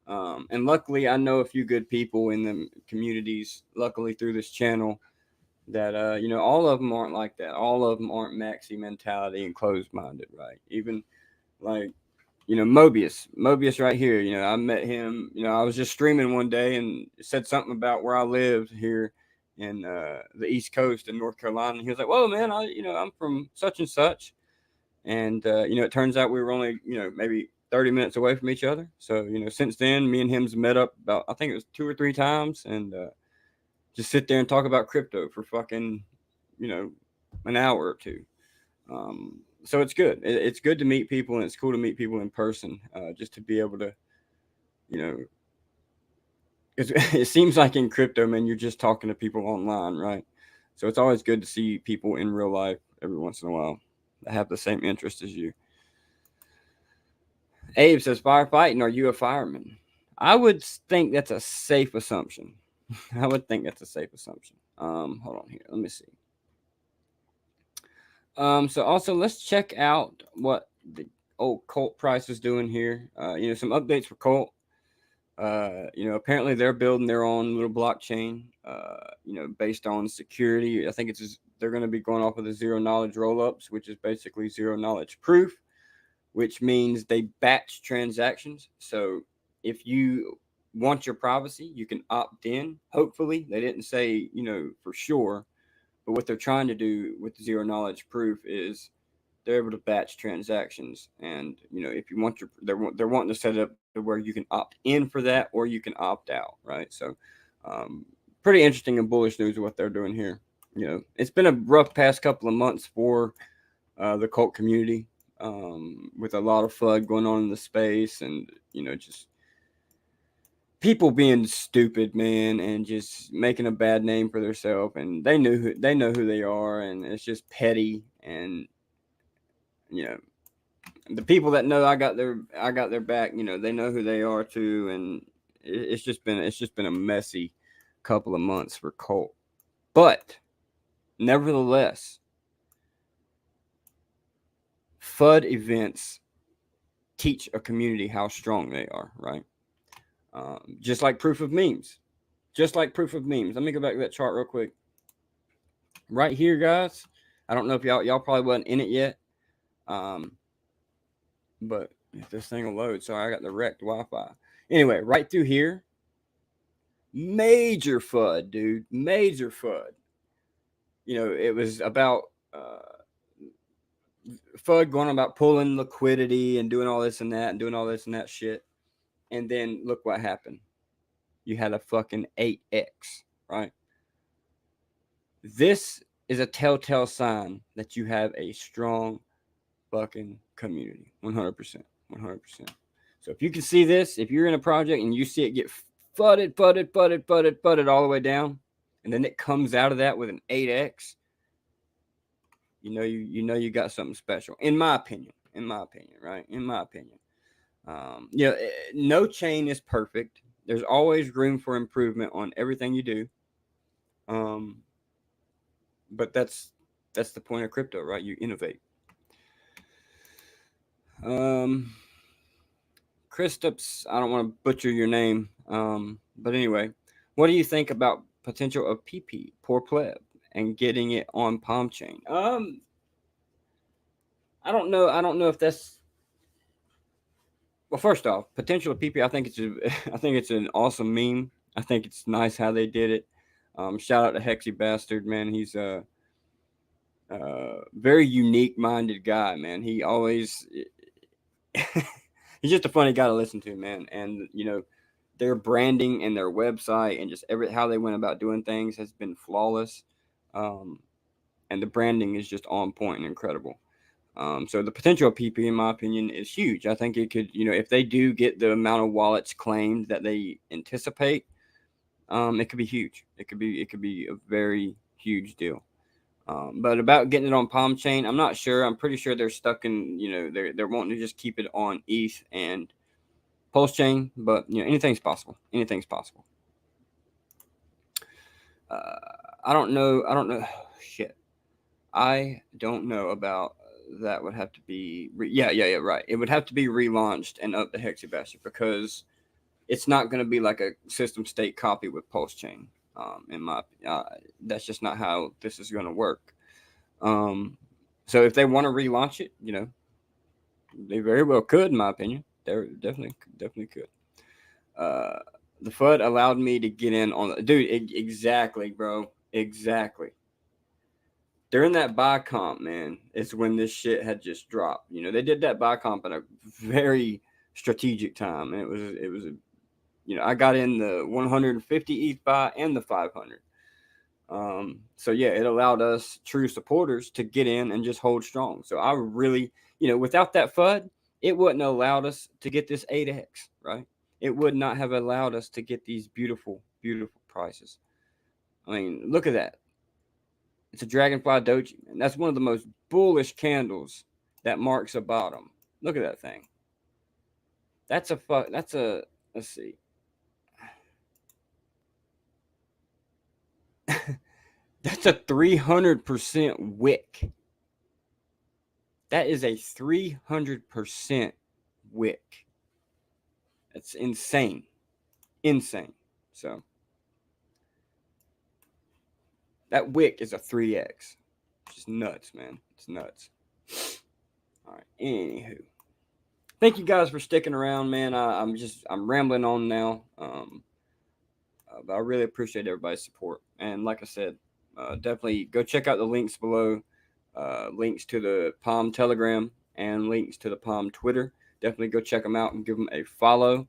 And luckily, I know a few good people in the communities. Luckily, through this channel, that all of them aren't like that. All of them aren't maxi mentality and closed minded, right? Even like Mobius right here. I met him. I was just streaming one day and said something about where I lived here in the East Coast in North Carolina. And he was like, "Whoa, man! I'm from such and such," and it turns out we were only maybe 30 minutes away from each other. So since then, me and him's met up about, I think it was 2 or 3 times, and just sit there and talk about crypto for fucking an hour or two. So it's good. It's good to meet people, and it's cool to meet people in person. Just to be able to, you know, it seems like in crypto, man, you're just talking to people online, right? So it's always good to see people in real life every once in a while that have the same interest as you. Abe says, "Firefighting, are you a fireman?" I would think that's a safe assumption. I would think that's a safe assumption. Hold on here. Let me see. So also let's check out what the old Colt price is doing here. Some updates for Colt. Apparently they're building their own little blockchain. Based on security. I think they're going to be going off of the zero knowledge rollups, which is basically zero knowledge proof, which means they batch transactions. So if you want your privacy, you can opt in. Hopefully, they didn't say for sure. But what they're trying to do with zero knowledge proof is they're able to batch transactions, and if you want they're wanting to set it up to where you can opt in for that or you can opt out, right? So, pretty interesting and bullish news of what they're doing here. It's been a rough past couple of months for the cult community, with a lot of FUD going on in the space, and just people being stupid, man, and just making a bad name for themselves, and they know who they are, and it's just petty. And the people that know I got their back, they know who they are too. And it's just been a messy couple of months for Colt, but nevertheless, FUD events teach a community how strong they are, right? Just like proof of memes. Just like proof of memes. Let me go back to that chart real quick. Right here, guys. I don't know if y'all probably wasn't in it yet. But if this thing will load, sorry, I got the wrecked Wi-Fi. Anyway, right through here, major FUD, dude. Major FUD. It was about FUD going on about pulling liquidity and doing all this and that and doing all this and that shit. And then look what happened. You had a fucking 8x, right? This is a telltale sign that you have a strong fucking community. 100%. 100%. So if you can see this, if you're in a project and you see it get fudded all the way down, and then it comes out of that with an 8x, you got something special. In my opinion, right? In my opinion. No chain is perfect. There's always room for improvement on everything you do. But that's the point of crypto, right? You innovate. Kristaps, I don't want to butcher your name. But anyway, what do you think about potential of PP, poor pleb, and getting it on Palm Chain? I don't know. I don't know if that's Well, first off, potential PP. I think I think it's an awesome meme. I think it's nice how they did it. Shout out to Hexy Bastard, man. He's a very unique minded guy, man. He always he's just a funny guy to listen to, man. And their branding and their website and just how they went about doing things has been flawless. And the branding is just on point and incredible. So the potential of PP, in my opinion, is huge. I think it could, if they do get the amount of wallets claimed that they anticipate, it could be huge. It could be a very huge deal. But about getting it on Palm Chain, I'm not sure. I'm pretty sure they're stuck in, they're wanting to just keep it on ETH and Pulse Chain. But anything's possible. Anything's possible. I don't know. Shit. I don't know about that. Would have to be right. It would have to be relaunched and up to Hexabastard because it's not going to be like a system state copy with Pulse Chain. That's just not how this is going to work. So if they want to relaunch it, they very well could, in my opinion. They definitely could. The FUD allowed me to get in on the dude. Exactly, bro. Exactly. During that buy comp, man, it's when this shit had just dropped. They did that buy comp at a very strategic time, and it was I got in the 150 ETH buy and the 500. So yeah, it allowed us true supporters to get in and just hold strong. So I really, without that FUD, it wouldn't have allowed us to get this 8x, right? It would not have allowed us to get these beautiful, beautiful prices. I mean, look at that. It's a Dragonfly Doji, man. That's one of the most bullish candles that marks a bottom. Look at that thing. Let's see. That's a 300% wick. That is a 300% wick. That's insane. Insane. So that wick is a 3x. Just nuts, man. It's nuts. All right. Anywho, thank you guys for sticking around, man. I'm rambling on now. But I really appreciate everybody's support. And like I said, definitely go check out the links below. Links to the Palm Telegram and links to the Palm Twitter. Definitely go check them out and give them a follow.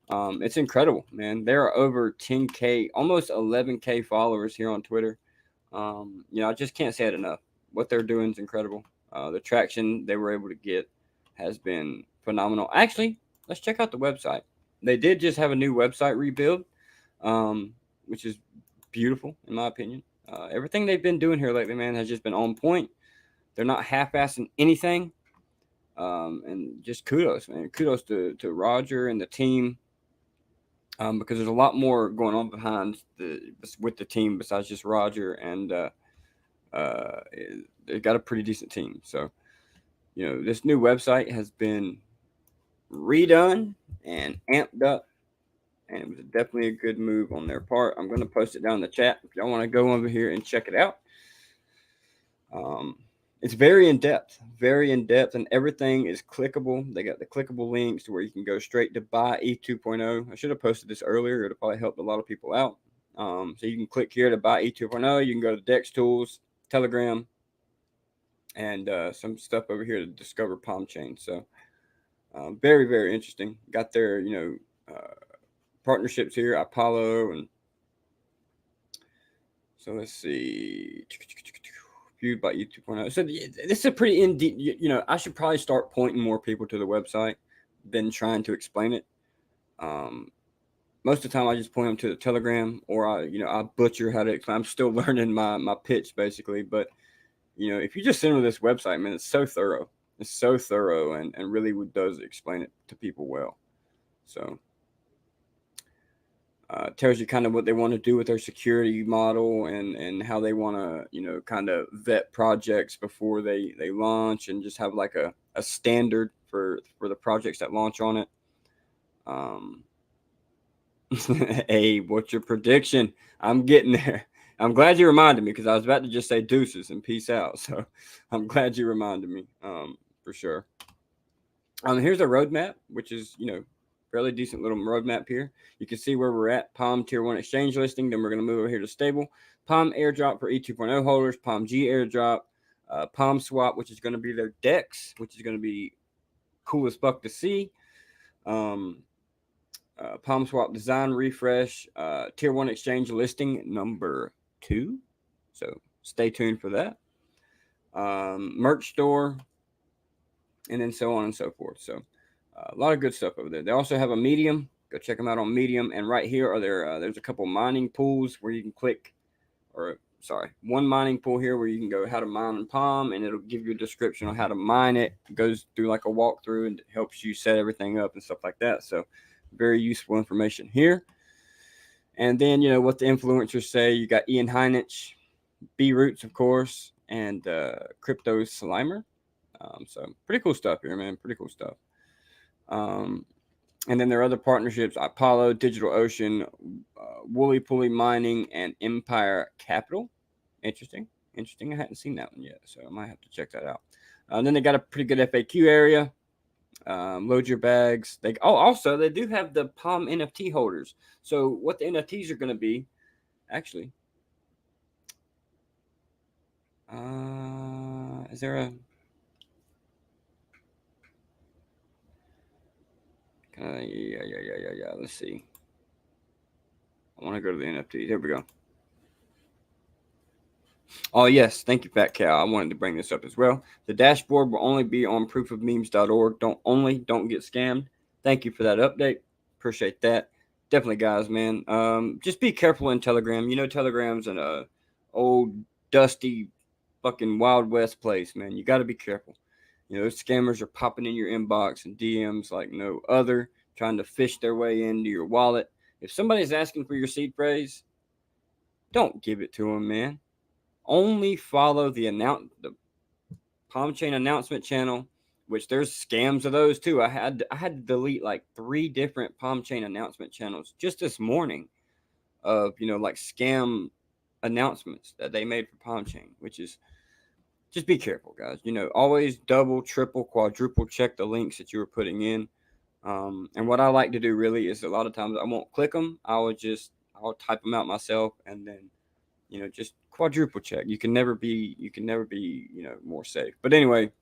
It's incredible, man. There are over 10K, almost 11K followers here on Twitter. I just can't say it enough. What they're doing is incredible. The traction they were able to get has been phenomenal. Actually, let's check out the website. They did just have a new website rebuild, which is beautiful in my opinion. Everything they've been doing here lately, man, has just been on point. They're not half-assing anything. And just kudos, man. Kudos to Roger and the team. Because there's a lot more going on with the team besides just Roger, and they've got a pretty decent team. So, this new website has been redone and amped up, and it was definitely a good move on their part. I'm going to post it down in the chat if y'all want to go over here and check it out. It's very in depth, and everything is clickable. They got the clickable links to where you can go straight to buy ETH 2.0. I should have posted this earlier. It would probably helped a lot of people out. So you can click here to buy ETH 2.0. You can go to Dex Tools, Telegram, and some stuff over here to discover Palm Chain. So very, very interesting. Got their, partnerships here, Apollo, and so let's see. Viewed by ETH 2.0. So this is a pretty in-deep, I should probably start pointing more people to the website than trying to explain it. Most of the time I just point them to the Telegram, or I butcher how to explain. I'm still learning my pitch basically, but if you just send them to this website, man, it's so thorough. It's so thorough and really does explain it to people well. So tells you kind of what they want to do with their security model and how they want to, kind of vet projects before they launch, and just have like a standard for the projects that launch on it. Hey, what's your prediction? I'm getting there. I'm glad you reminded me, because I was about to just say deuces and peace out. So I'm glad you reminded me, for sure. Here's a roadmap, which is, fairly decent little roadmap here. You can see where we're at. Palm Tier 1 exchange listing. Then we're going to move over here to stable. Palm airdrop for E2.0 holders. Palm G airdrop. Palm swap, which is going to be their DEX, which is going to be cool as fuck to see. Palm swap design refresh. Tier 1 exchange listing number 2. So stay tuned for that. Merch store, and then so on and so forth. So a lot of good stuff over there. They also have a Medium. Go check them out on Medium. And right here are there's a couple mining pools where you can click, one mining pool here where you can go how to mine on Palm, and it'll give you a description on how to mine it. It goes through like a walkthrough and helps you set everything up and stuff like that. So very useful information here. And then, what the influencers say. You got Ian Heinich, B Roots, of course, and Crypto Slimer. So pretty cool stuff here, man. Pretty cool stuff. And then there are other partnerships: Apollo, DigitalOcean, Woolly Pulley Mining, and Empire Capital. Interesting. I hadn't seen that one yet, so I might have to check that out. And then they got a pretty good FAQ area. Load your bags. Also they do have the Palm NFT holders. So what the NFTs are going to be, actually. Is there a? Yeah. Let's see. I want to go to the NFT. Here we go. Oh, yes. Thank you, Fat Cow. I wanted to bring this up as well. The dashboard will only be on proofofmemes.org. Don't get scammed. Thank you for that update. Appreciate that. Definitely, guys, man. Just be careful in Telegram. Telegram's an old, dusty, fucking Wild West place, man. You got to be careful. Those scammers are popping in your inbox and DMs like no other, trying to fish their way into your wallet. If somebody's asking for your seed phrase, don't give it to them, man. Only follow the Palm Chain announcement channel, which there's scams of those too. I had to delete like 3 different Palm Chain announcement channels just this morning of like scam announcements that they made for Palm Chain, which is, just be careful, guys. Always double, triple, quadruple check the links that you were putting in. And what I like to do really is a lot of times I won't click them. I'll type them out myself, and then just quadruple check. You can never be more safe. But anyway,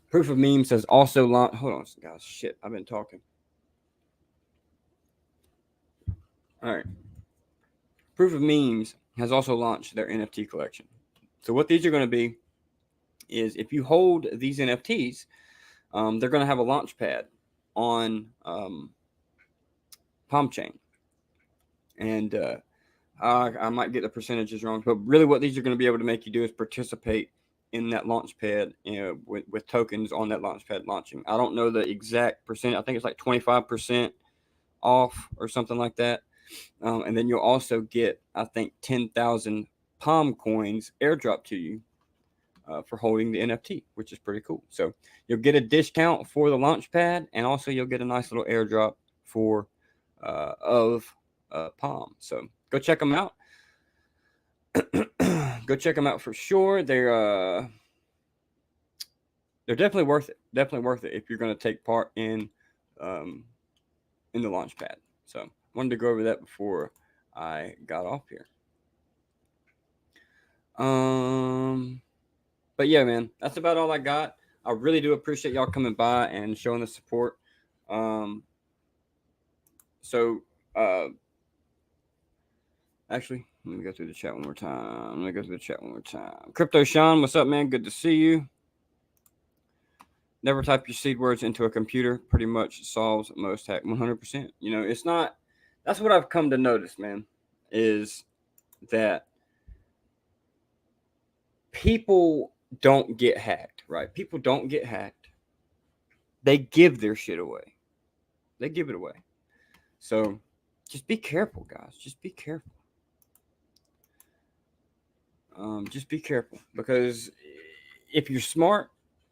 Proof of Memes has also launched. Hold on, guys. Shit, I've been talking. All right. Proof of Memes has also launched their NFT collection. So what these are going to be is, if you hold these NFTs, they're going to have a launch pad on Palm Chain. And I might get the percentages wrong, but really what these are going to be able to make you do is participate in that launch pad, with tokens on that launch pad launching. I don't know the exact percent. I think it's like 25% off or something like that. And then you'll also get, I think, 10,000 Palm coins airdrop to you for holding the NFT, which is pretty cool. So you'll get a discount for the launch pad, and also you'll get a nice little airdrop for of Palm. So go check them out. Go check them out for sure. They're definitely worth it. Definitely worth it if you're going to take part in the launch pad. So I wanted to go over that before I got off here. But yeah, man, that's about all I got. I really do appreciate y'all coming by and showing the support. Actually, let me go through the chat one more time. Crypto Sean, what's up, man? Good to see you. Never type your seed words into a computer. Pretty much solves most hack 100%. It's not. That's what I've come to notice, man, is that people don't get hacked, right? People don't get hacked. They give their shit away. They give it away. So just be careful, guys. Just be careful. Just be careful, because if you're smart,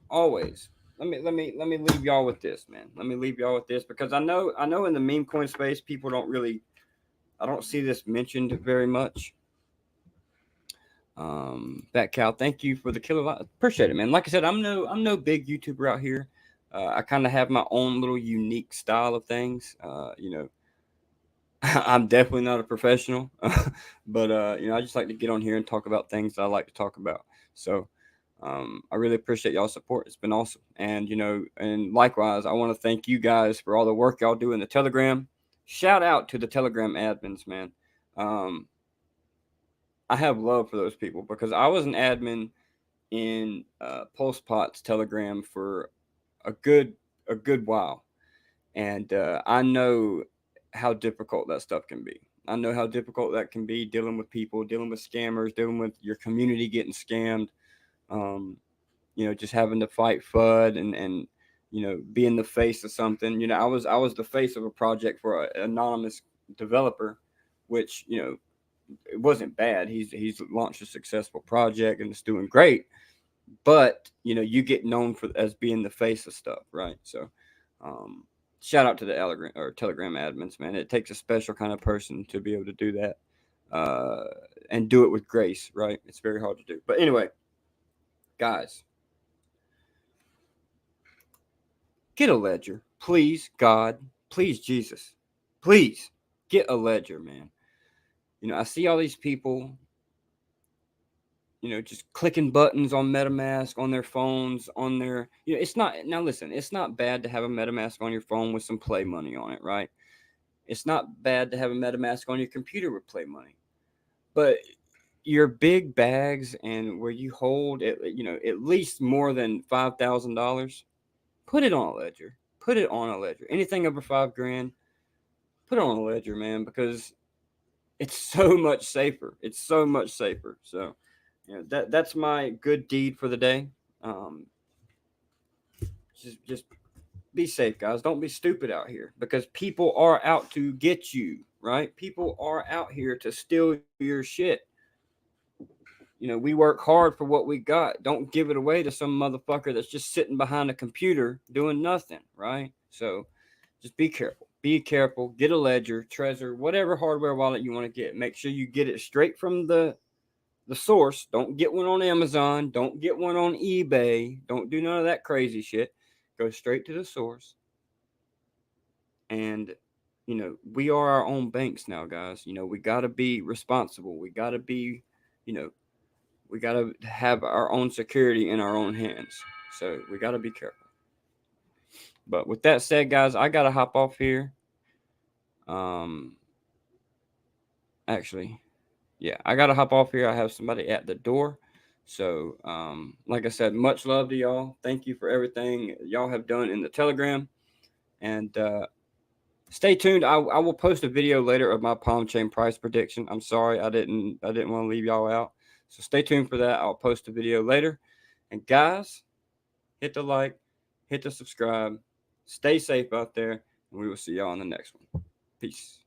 always. Let me leave y'all with this, man. Let me leave y'all with this, because I know in the meme coin space, people don't really. I don't see this mentioned very much. Fat Cow, thank you for the killer. Appreciate it, man. Like I said, I'm no big YouTuber out here. I kind of have my own little unique style of things. I'm definitely not a professional, but I just like to get on here and talk about things that I like to talk about. So I really appreciate y'all's support. It's been awesome, and likewise, I want to thank you guys for all the work y'all do in the Telegram. Shout out to the Telegram admins, man. Um, I have love for those people because I was an admin in PulsePot's Telegram for a good a good while, and I know how difficult that stuff can be. I know how difficult that can be dealing with people, dealing with scammers, dealing with your community getting scammed. Um, just having to fight FUD and being the face of something. I was the face of a project for an anonymous developer, which it wasn't bad. He's launched a successful project and it's doing great. But you get known for as being the face of stuff, right? So, um, shout out to the Telegram admins, man. It takes a special kind of person to be able to do that, uh, and do it with grace, right? It's very hard to do. But anyway, guys, get a ledger, please, God, please, Jesus, please get a ledger, man. I see all these people just clicking buttons on MetaMask on their phones, on their, it's not, now listen, it's not bad to have a MetaMask on your phone with some play money on it, right? It's not bad to have a MetaMask on your computer with play money, but your big bags and where you hold it, at least more than $5,000, put it on a ledger. Put it on a ledger. Anything over 5 grand, put it on a ledger, man, because it's so much safer. It's so much safer. So, that's my good deed for the day. Um, just be safe, guys. Don't be stupid out here because people are out to get you, right? People are out here to steal your shit. We work hard for what we got. Don't give it away to some motherfucker that's just sitting behind a computer doing nothing, right? So just be careful. Be careful. Get a ledger, Trezor, whatever hardware wallet you want to get. Make sure you get it straight from the source. Don't get one on Amazon. Don't get one on eBay. Don't do none of that crazy shit. Go straight to the source. And we are our own banks now, guys. We got to be responsible. We got to be, you know, we got to have our own security in our own hands. So we got to be careful. But with that said, guys, I got to hop off here. Um, actually, yeah, I got to hop off here. I have somebody at the door. So, like I said, much love to y'all. Thank you for everything y'all have done in the Telegram. And stay tuned. I will post a video later of my palm chain price prediction. I'm sorry I didn't want to leave y'all out. So stay tuned for that. I'll post a video later. And guys, hit the like, hit the subscribe. Stay safe out there, and we will see y'all on the next one. Peace.